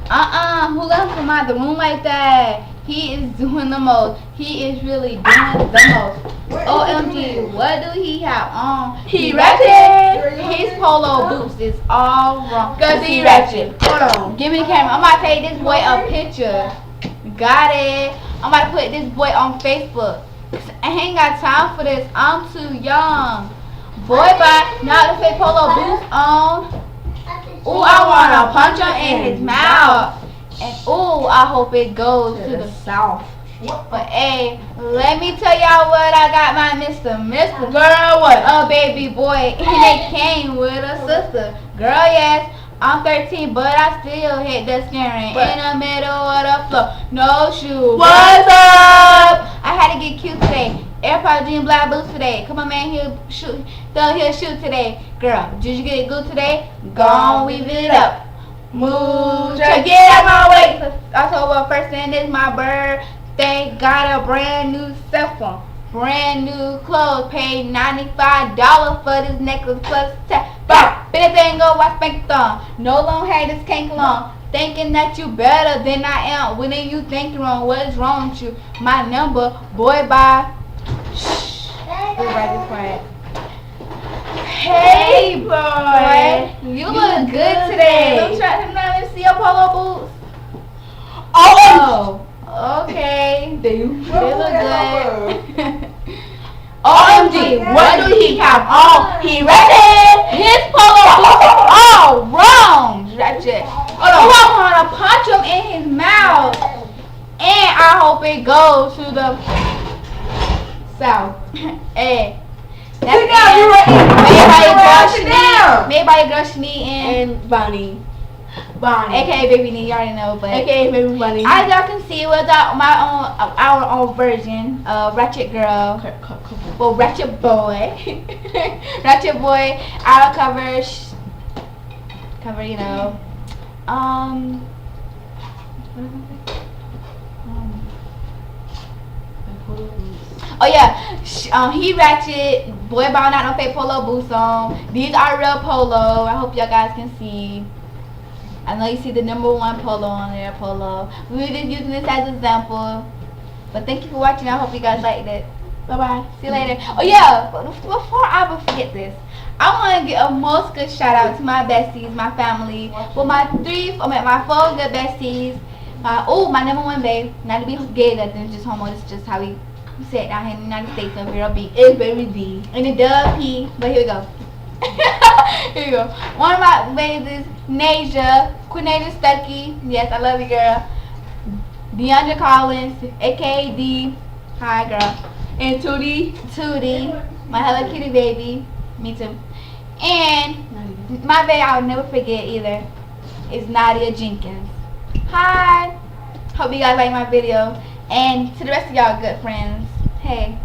Who gonna come out the room like that? He is doing the most. He is really doing the most. OMG, what do he have on? He ratchet. His polo boots is all wrong. Cause he ratchet. Hold on. Give me the camera. I'm about to take this boy a picture. Got it. I'm about to put this boy on Facebook. I ain't got time for this. I'm too young. Boy, bye. Now the fake polo boots on. Ooh, I wanna punch him in his mouth. And ooh, I hope it goes to the south. But hey, let me tell y'all what I got my Mr. Girl, what? A baby boy, and they came with a sister. Girl, yes, I'm 13, but I still hit the steering in the middle of the floor. No shoes. What's up? I had to get cute today. AirPods jean black boots today. Come on, man, he'll shoot. He'll shoot today. Girl, did you get it good today? Gone, weave it up. Move, try to get out my way. October 1st, and it's my birthday. Got a brand new cell phone, brand new clothes. Paid $95 for this necklace plus tax. Anything go, I spank thumb. No long hair, this can't long. Thinking that you better than I am. When you think you're wrong, what is wrong with you? My number, boy, bye. Shh. Right this way. Hey, boy. You look good today. Don't try to see your polo boots. Oh, okay. They look good. OMG, what do he have on? He ratchet. His polo boots are all wrong. Ratchet. Oh, I want to punch him in his mouth. And I hope it goes to the south. Hey. Sit down, you right. Made by your girl Chinique and vaunni. AKA Baby Knee, you already know, but AKA Baby Bunny. As y'all can see, was our own version of Ratchet Girl. Well, Ratchet Boy. Ratchet Boy, our cover, you know. Oh yeah, he ratchet. Boy, ball not no fake polo boots on. These are real polo. I hope y'all guys can see. I know you see the #1 polo on there, polo. We were just using this as an example. But thank you for watching. I hope you guys liked it. Bye bye. See you later. Oh yeah, before I forget this, I want to give a most good shout out to my besties, my family. Well, my 4 good besties. My #1 babe. Not to be gay, nothing. Just homo. It's just how we say it down here in the United States of Vero B. It's Baby D. And the dub P. But here we go. Here we go. One of my babies, Nasia, Quinasia Stuckey. Yes, I love you, girl. DeAndre Collins, aka D. Hi, girl. And Tootie, my Hello Kitty baby. Me too. And my baby I'll never forget either is Nadia Jenkins. Hi. Hope you guys like my video. And to the rest of y'all good friends, hey.